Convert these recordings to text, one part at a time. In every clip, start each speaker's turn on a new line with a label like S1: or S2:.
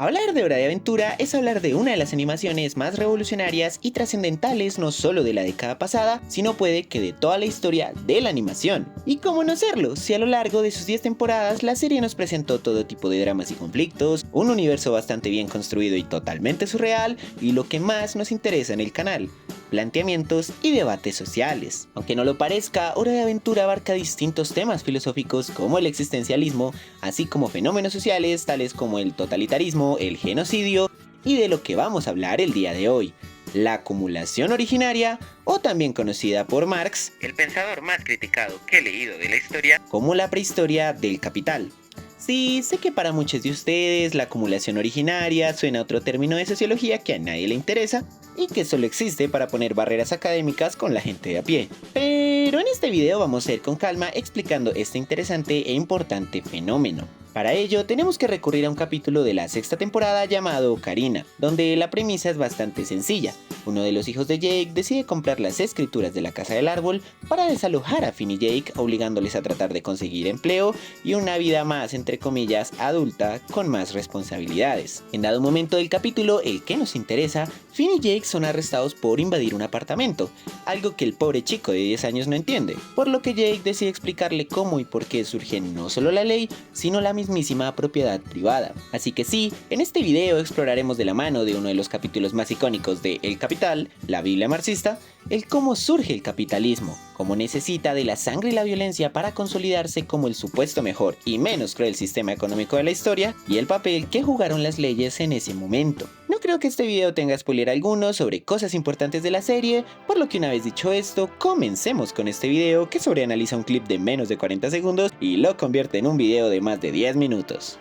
S1: Hablar de Hora de Aventura es hablar de una de las animaciones más revolucionarias y trascendentales no solo de la década pasada, sino puede que de toda la historia de la animación. Y cómo no hacerlo, si a lo largo de sus 10 temporadas la serie nos presentó todo tipo de dramas y conflictos, un universo bastante bien construido y totalmente surreal, y lo que más nos interesa en el canal, planteamientos y debates sociales. Aunque no lo parezca, Hora de Aventura abarca distintos temas filosóficos como el existencialismo, así como fenómenos sociales tales como el totalitarismo, el genocidio y de lo que vamos a hablar el día de hoy, la acumulación originaria, o también conocida por Marx, el pensador más criticado que he leído de la historia, como la prehistoria del capital. Sí, sé que para muchos de ustedes la acumulación originaria suena a otro término de sociología que a nadie le interesa y que solo existe para poner barreras académicas con la gente de a pie. Pero en este video vamos a ir con calma explicando este interesante e importante fenómeno. Para ello tenemos que recurrir a un capítulo de la sexta temporada llamado Karina, donde la premisa es bastante sencilla. Uno de los hijos de Jake decide comprar las escrituras de la Casa del Árbol para desalojar a Finn y Jake, obligándoles a tratar de conseguir empleo y una vida más, entre comillas, adulta, con más responsabilidades. En dado momento del capítulo, el que nos interesa, Finn y Jake son arrestados por invadir un apartamento, algo que el pobre chico de 10 años no entiende, por lo que Jake decide explicarle cómo y por qué surge no solo la ley, sino la mismísima propiedad privada. Así que sí, en este video exploraremos de la mano de uno de los capítulos más icónicos de El Capital, la Biblia marxista, el cómo surge el capitalismo, cómo necesita de la sangre y la violencia para consolidarse como el supuesto mejor y menos cruel sistema económico de la historia, y el papel que jugaron las leyes en ese momento. No creo que este video tenga spoiler alguno sobre cosas importantes de la serie, por lo que una vez dicho esto, comencemos con este video que sobreanaliza un clip de menos de 40 segundos y lo convierte en un video de más de 10 minutos.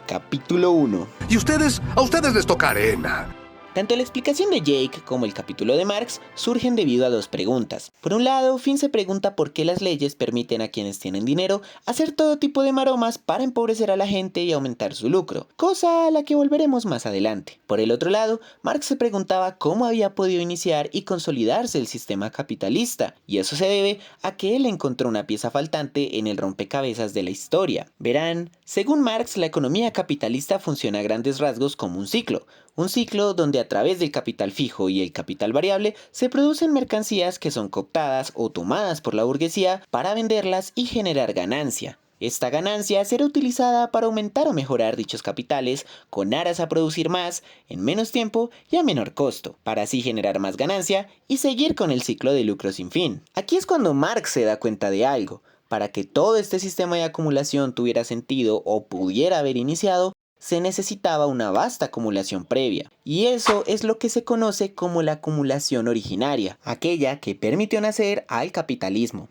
S1: Capítulo 1.
S2: ¿Y a ustedes les toca arena?
S1: Tanto la explicación de Jake como el capítulo de Marx surgen debido a dos preguntas. Por un lado, Finn se pregunta por qué las leyes permiten a quienes tienen dinero hacer todo tipo de maromas para empobrecer a la gente y aumentar su lucro, cosa a la que volveremos más adelante. Por el otro lado, Marx se preguntaba cómo había podido iniciar y consolidarse el sistema capitalista, y eso se debe a que él encontró una pieza faltante en el rompecabezas de la historia. Verán, según Marx, la economía capitalista funciona a grandes rasgos como un ciclo donde a través del capital fijo y el capital variable se producen mercancías que son cooptadas o tomadas por la burguesía para venderlas y generar ganancia. Esta ganancia será utilizada para aumentar o mejorar dichos capitales con aras a producir más, en menos tiempo y a menor costo, para así generar más ganancia y seguir con el ciclo de lucro sin fin. Aquí es cuando Marx se da cuenta de algo. Para que todo este sistema de acumulación tuviera sentido o pudiera haber iniciado, se necesitaba una vasta acumulación previa, y eso es lo que se conoce como la acumulación originaria, aquella que permitió nacer al capitalismo.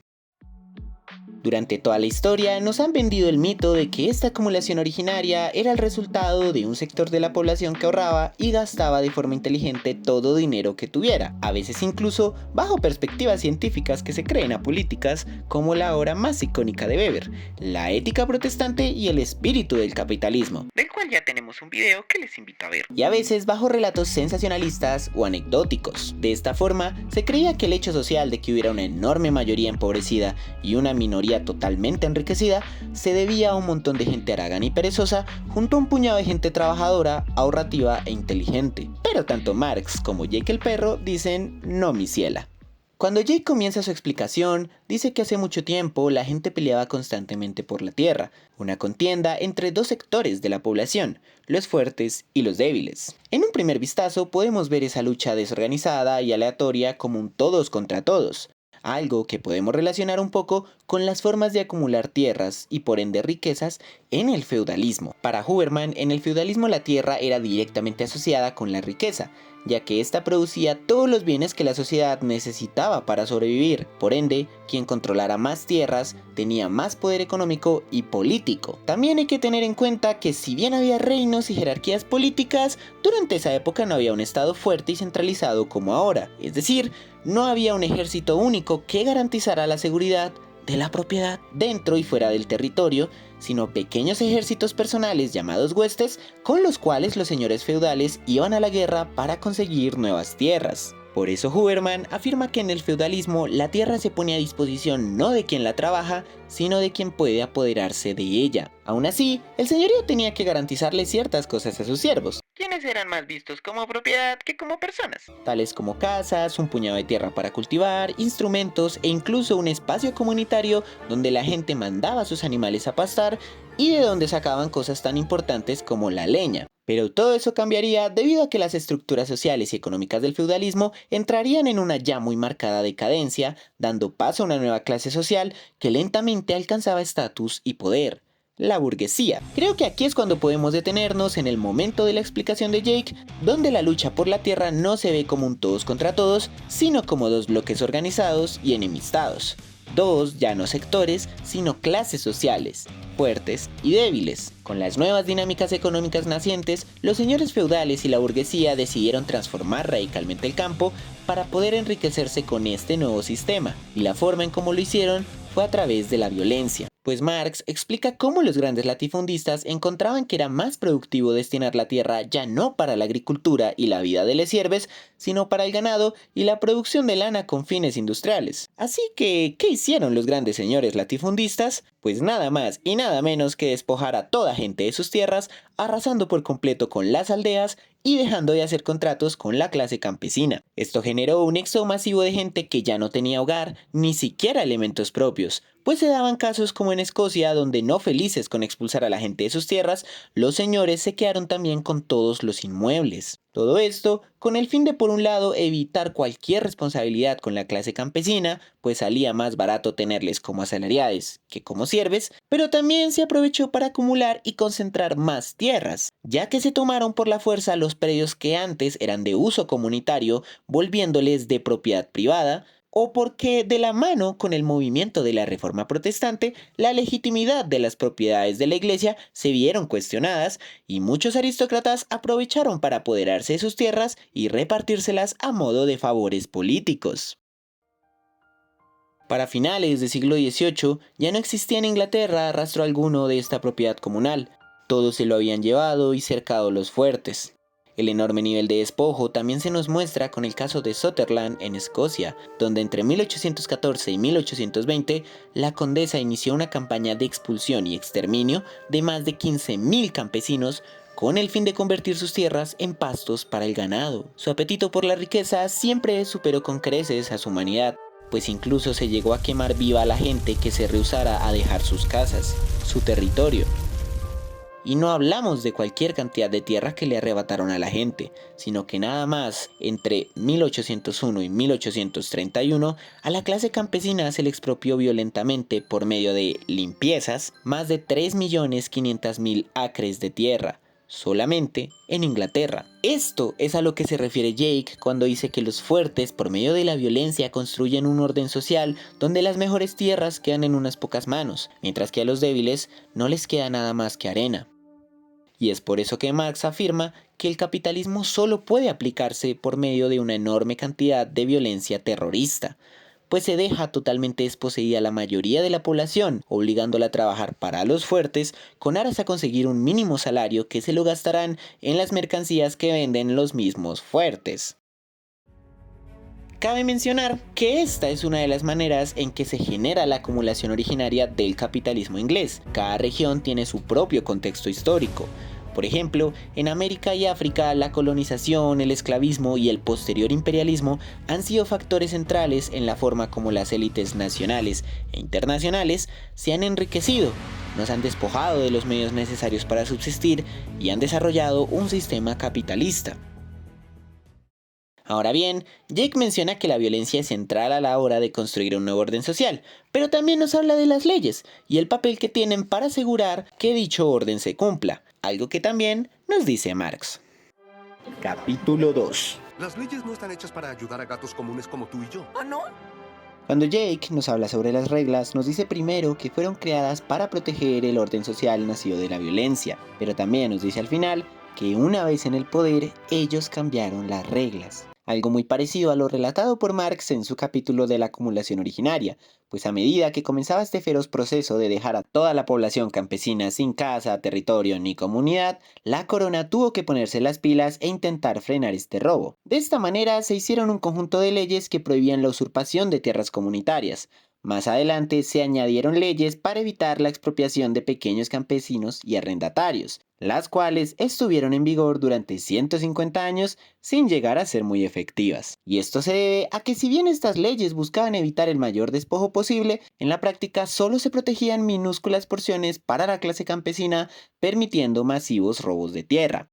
S1: Durante toda la historia nos han vendido el mito de que esta acumulación originaria era el resultado de un sector de la población que ahorraba y gastaba de forma inteligente todo dinero que tuviera, a veces incluso bajo perspectivas científicas que se creen apolíticas, como la obra más icónica de Weber, La ética protestante y el espíritu del capitalismo, del cual ya tenemos un video que les invito a ver, y a veces bajo relatos sensacionalistas o anecdóticos. De esta forma, se creía que el hecho social de que hubiera una enorme mayoría empobrecida y una minoría totalmente enriquecida se debía a un montón de gente haragana y perezosa junto a un puñado de gente trabajadora, ahorrativa e inteligente. Pero tanto Marx como Jake el perro dicen no, mi ciela. Cuando Jake comienza su explicación, dice que hace mucho tiempo la gente peleaba constantemente por la tierra, una contienda entre dos sectores de la población, los fuertes y los débiles. En un primer vistazo podemos ver esa lucha desorganizada y aleatoria como un todos contra todos, algo que podemos relacionar un poco con las formas de acumular tierras y por ende riquezas en el feudalismo. Para Huberman, en el feudalismo la tierra era directamente asociada con la riqueza, ya que ésta producía todos los bienes que la sociedad necesitaba para sobrevivir. Por ende, quien controlara más tierras tenía más poder económico y político. También hay que tener en cuenta que si bien había reinos y jerarquías políticas, durante esa época no había un estado fuerte y centralizado como ahora. Es decir, no había un ejército único que garantizara la seguridad de la propiedad dentro y fuera del territorio, sino pequeños ejércitos personales llamados huestes con los cuales los señores feudales iban a la guerra para conseguir nuevas tierras. Por eso Huberman afirma que en el feudalismo la tierra se pone a disposición no de quien la trabaja, sino de quien puede apoderarse de ella. Aún así, el señorío tenía que garantizarle ciertas cosas a sus siervos, quienes eran más vistos como propiedad que como personas, tales como casas, un puñado de tierra para cultivar, instrumentos e incluso un espacio comunitario donde la gente mandaba a sus animales a pastar y de donde sacaban cosas tan importantes como la leña. Pero todo eso cambiaría debido a que las estructuras sociales y económicas del feudalismo entrarían en una ya muy marcada decadencia, dando paso a una nueva clase social que lentamente alcanzaba estatus y poder: la burguesía. Creo que aquí es cuando podemos detenernos en el momento de la explicación de Jake, donde la lucha por la tierra no se ve como un todos contra todos, sino como dos bloques organizados y enemistados. Dos ya no sectores, sino clases sociales, fuertes y débiles. Con las nuevas dinámicas económicas nacientes, los señores feudales y la burguesía decidieron transformar radicalmente el campo para poder enriquecerse con este nuevo sistema, y la forma en cómo lo hicieron fue a través de la violencia. Pues Marx explica cómo los grandes latifundistas encontraban que era más productivo destinar la tierra ya no para la agricultura y la vida de les sierves, sino para el ganado y la producción de lana con fines industriales. Así que, ¿qué hicieron los grandes señores latifundistas? Pues nada más y nada menos que despojar a toda gente de sus tierras, arrasando por completo con las aldeas y dejando de hacer contratos con la clase campesina. Esto generó un éxodo masivo de gente que ya no tenía hogar, ni siquiera elementos propios, pues se daban casos como en Escocia, donde no felices con expulsar a la gente de sus tierras, los señores se quedaron también con todos los inmuebles. Todo esto con el fin de, por un lado, evitar cualquier responsabilidad con la clase campesina, pues salía más barato tenerles como asalariados que como sierves, pero también se aprovechó para acumular y concentrar más tierras, ya que se tomaron por la fuerza los predios que antes eran de uso comunitario, volviéndoles de propiedad privada, o porque de la mano con el movimiento de la Reforma Protestante, la legitimidad de las propiedades de la Iglesia se vieron cuestionadas y muchos aristócratas aprovecharon para apoderarse de sus tierras y repartírselas a modo de favores políticos. Para finales del siglo XVIII ya no existía en Inglaterra rastro alguno de esta propiedad comunal, todo se lo habían llevado y cercado los fuertes. El enorme nivel de despojo también se nos muestra con el caso de Sutherland en Escocia, donde entre 1814 y 1820 la condesa inició una campaña de expulsión y exterminio de más de 15.000 campesinos con el fin de convertir sus tierras en pastos para el ganado. Su apetito por la riqueza siempre superó con creces a su humanidad, pues incluso se llegó a quemar viva a la gente que se rehusara a dejar sus casas, su territorio. Y no hablamos de cualquier cantidad de tierra que le arrebataron a la gente, sino que nada más entre 1801 y 1831 a la clase campesina se le expropió violentamente por medio de limpiezas más de 3.500.000 acres de tierra, solamente en Inglaterra. Esto es a lo que se refiere Jake cuando dice que los fuertes por medio de la violencia construyen un orden social donde las mejores tierras quedan en unas pocas manos, mientras que a los débiles no les queda nada más que arena. Y es por eso que Marx afirma que el capitalismo solo puede aplicarse por medio de una enorme cantidad de violencia terrorista, pues se deja totalmente desposeída la mayoría de la población, obligándola a trabajar para los fuertes con aras a conseguir un mínimo salario que se lo gastarán en las mercancías que venden los mismos fuertes. Cabe mencionar que esta es una de las maneras en que se genera la acumulación originaria del capitalismo inglés. Cada región tiene su propio contexto histórico. Por ejemplo, en América y África la colonización, el esclavismo y el posterior imperialismo han sido factores centrales en la forma como las élites nacionales e internacionales se han enriquecido, nos han despojado de los medios necesarios para subsistir y han desarrollado un sistema capitalista. Ahora bien, Jake menciona que la violencia es central a la hora de construir un nuevo orden social, pero también nos habla de las leyes y el papel que tienen para asegurar que dicho orden se cumpla, algo que también nos dice Marx. Capítulo 2.
S2: Las leyes no están hechas para ayudar a gatos comunes como tú y yo.
S3: ¿Ah, no?
S1: Cuando Jake nos habla sobre las reglas, nos dice primero que fueron creadas para proteger el orden social nacido de la violencia, pero también nos dice al final que una vez en el poder, ellos cambiaron las reglas. algo muy parecido a lo relatado por Marx en su capítulo de la acumulación originaria, pues a medida que comenzaba este feroz proceso de dejar a toda la población campesina sin casa, territorio ni comunidad, la corona tuvo que ponerse las pilas e intentar frenar este robo. De esta manera se hicieron un conjunto de leyes que prohibían la usurpación de tierras comunitarias. Más adelante se añadieron leyes para evitar la expropiación de pequeños campesinos y arrendatarios, las cuales estuvieron en vigor durante 150 años sin llegar a ser muy efectivas. Y esto se debe a que si bien estas leyes buscaban evitar el mayor despojo posible, en la práctica solo se protegían minúsculas porciones para la clase campesina, permitiendo masivos robos de tierra.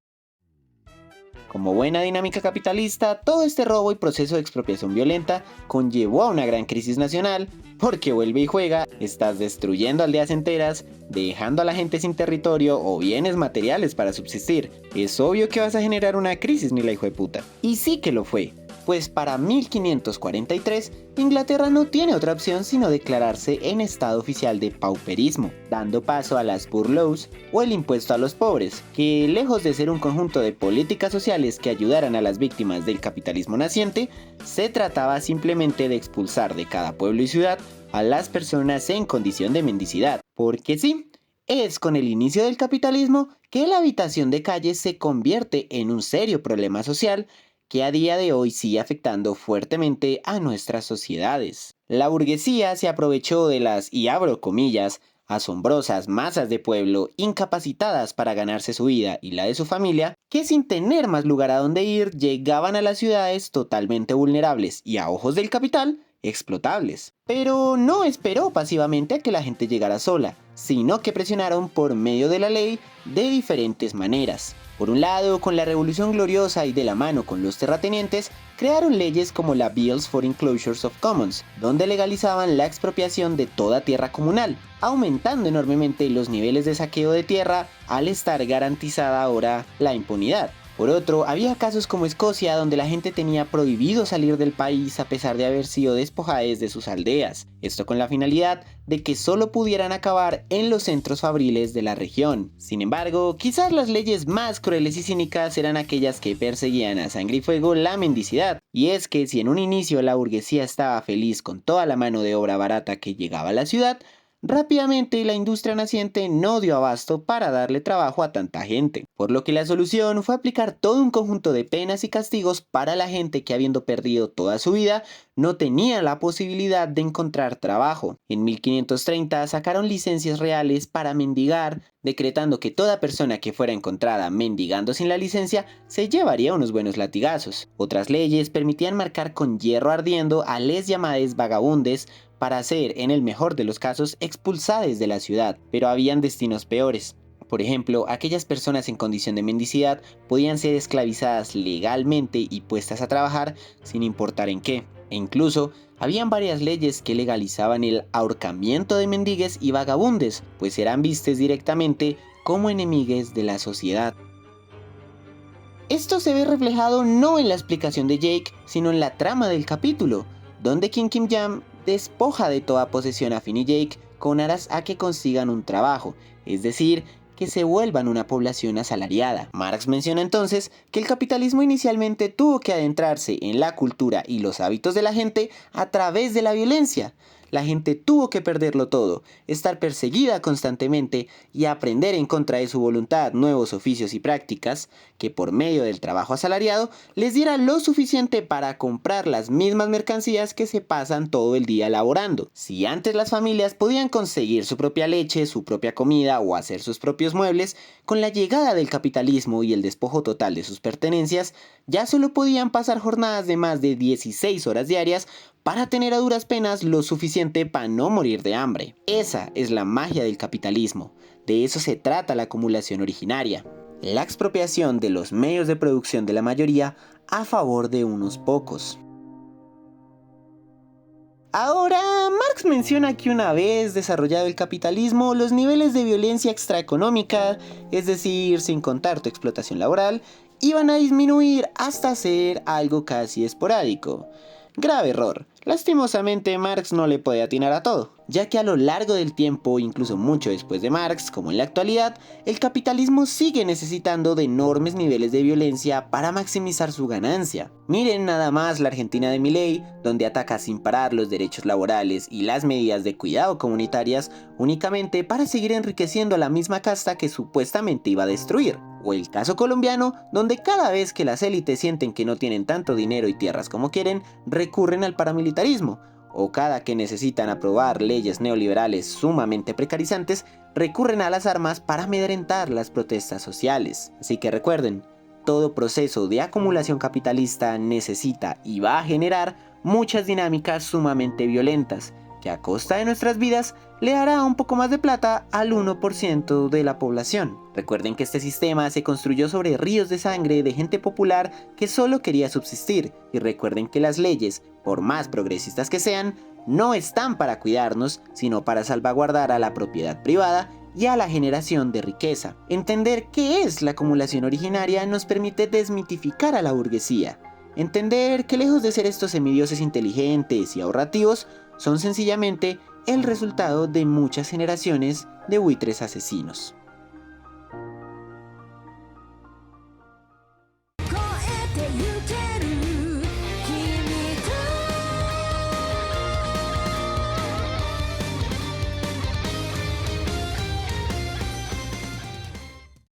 S1: Como buena dinámica capitalista, todo este robo y proceso de expropiación violenta conllevó a una gran crisis nacional, porque vuelve y juega, estás destruyendo aldeas enteras, dejando a la gente sin territorio o bienes materiales para subsistir. Es obvio que vas a generar una crisis, ni la hijo de puta. Y sí que lo fue. Pues para 1543, Inglaterra no tiene otra opción sino declararse en estado oficial de pauperismo, dando paso a las Poor Laws o el impuesto a los pobres, que lejos de ser un conjunto de políticas sociales que ayudaran a las víctimas del capitalismo naciente, se trataba simplemente de expulsar de cada pueblo y ciudad a las personas en condición de mendicidad. Porque sí, es con el inicio del capitalismo que la habitación de calles se convierte en un serio problema social que a día de hoy sigue afectando fuertemente a nuestras sociedades. La burguesía se aprovechó de las, y abro comillas, asombrosas masas de pueblo incapacitadas para ganarse su vida y la de su familia, que sin tener más lugar a donde ir llegaban a las ciudades totalmente vulnerables y a ojos del capital, explotables. Pero no esperó pasivamente a que la gente llegara sola, sino que presionaron por medio de la ley de diferentes maneras. Por un lado, con la Revolución Gloriosa y de la mano con los terratenientes, crearon leyes como la Bills for Enclosures of Commons, donde legalizaban la expropiación de toda tierra comunal, aumentando enormemente los niveles de saqueo de tierra al estar garantizada ahora la impunidad. Por otro, había casos como Escocia donde la gente tenía prohibido salir del país a pesar de haber sido despojadas de sus aldeas, esto con la finalidad de que solo pudieran acabar en los centros fabriles de la región. Sin embargo, quizás las leyes más crueles y cínicas eran aquellas que perseguían a sangre y fuego la mendicidad, y es que si en un inicio la burguesía estaba feliz con toda la mano de obra barata que llegaba a la ciudad, rápidamente la industria naciente no dio abasto para darle trabajo a tanta gente, por lo que la solución fue aplicar todo un conjunto de penas y castigos para la gente que, habiendo perdido toda su vida, no tenía la posibilidad de encontrar trabajo. En 1530 sacaron licencias reales para mendigar, decretando que toda persona que fuera encontrada mendigando sin la licencia se llevaría unos buenos latigazos. Otras leyes permitían marcar con hierro ardiendo a les llamades vagabundes para ser, en el mejor de los casos, expulsadas de la ciudad, pero habían destinos peores. Por ejemplo, aquellas personas en condición de mendicidad podían ser esclavizadas legalmente y puestas a trabajar sin importar en qué. E incluso, habían varias leyes que legalizaban el ahorcamiento de mendigues y vagabundes, pues eran vistes directamente como enemigues de la sociedad. Esto se ve reflejado no en la explicación de Jake, sino en la trama del capítulo, donde King Kim Jam despoja de toda posesión a Finn y Jake con aras a que consigan un trabajo, es decir, que se vuelvan una población asalariada. Marx menciona entonces que el capitalismo inicialmente tuvo que adentrarse en la cultura y los hábitos de la gente a través de la violencia. La gente tuvo que perderlo todo, estar perseguida constantemente y aprender en contra de su voluntad nuevos oficios y prácticas que por medio del trabajo asalariado les diera lo suficiente para comprar las mismas mercancías que se pasan todo el día elaborando. Si antes las familias podían conseguir su propia leche, su propia comida o hacer sus propios muebles, con la llegada del capitalismo y el despojo total de sus pertenencias, ya solo podían pasar jornadas de más de 16 horas diarias para tener a duras penas lo suficiente para no morir de hambre. Esa es la magia del capitalismo. De eso se trata la acumulación originaria. La expropiación de los medios de producción de la mayoría a favor de unos pocos. Ahora, Marx menciona que una vez desarrollado el capitalismo, los niveles de violencia extraeconómica, es decir, sin contar tu explotación laboral, iban a disminuir hasta ser algo casi esporádico. Grave error. Lastimosamente, Marx no le puede atinar a todo, ya que a lo largo del tiempo, incluso mucho después de Marx, como en la actualidad, el capitalismo sigue necesitando de enormes niveles de violencia para maximizar su ganancia. Miren nada más la Argentina de Milei, donde ataca sin parar los derechos laborales y las medidas de cuidado comunitarias únicamente para seguir enriqueciendo a la misma casta que supuestamente iba a destruir. O el caso colombiano, donde cada vez que las élites sienten que no tienen tanto dinero y tierras como quieren, recurren al paramilitarismo, o cada que necesitan aprobar leyes neoliberales sumamente precarizantes, recurren a las armas para amedrentar las protestas sociales. Así que recuerden, todo proceso de acumulación capitalista necesita y va a generar muchas dinámicas sumamente violentas, que a costa de nuestras vidas le dará un poco más de plata al 1% de la población. Recuerden que este sistema se construyó sobre ríos de sangre de gente popular que solo quería subsistir, y recuerden que las leyes, por más progresistas que sean, no están para cuidarnos, sino para salvaguardar a la propiedad privada y a la generación de riqueza. Entender qué es la acumulación originaria nos permite desmitificar a la burguesía. Entender que lejos de ser estos semidioses inteligentes y ahorrativos, son sencillamente el resultado de muchas generaciones de buitres asesinos.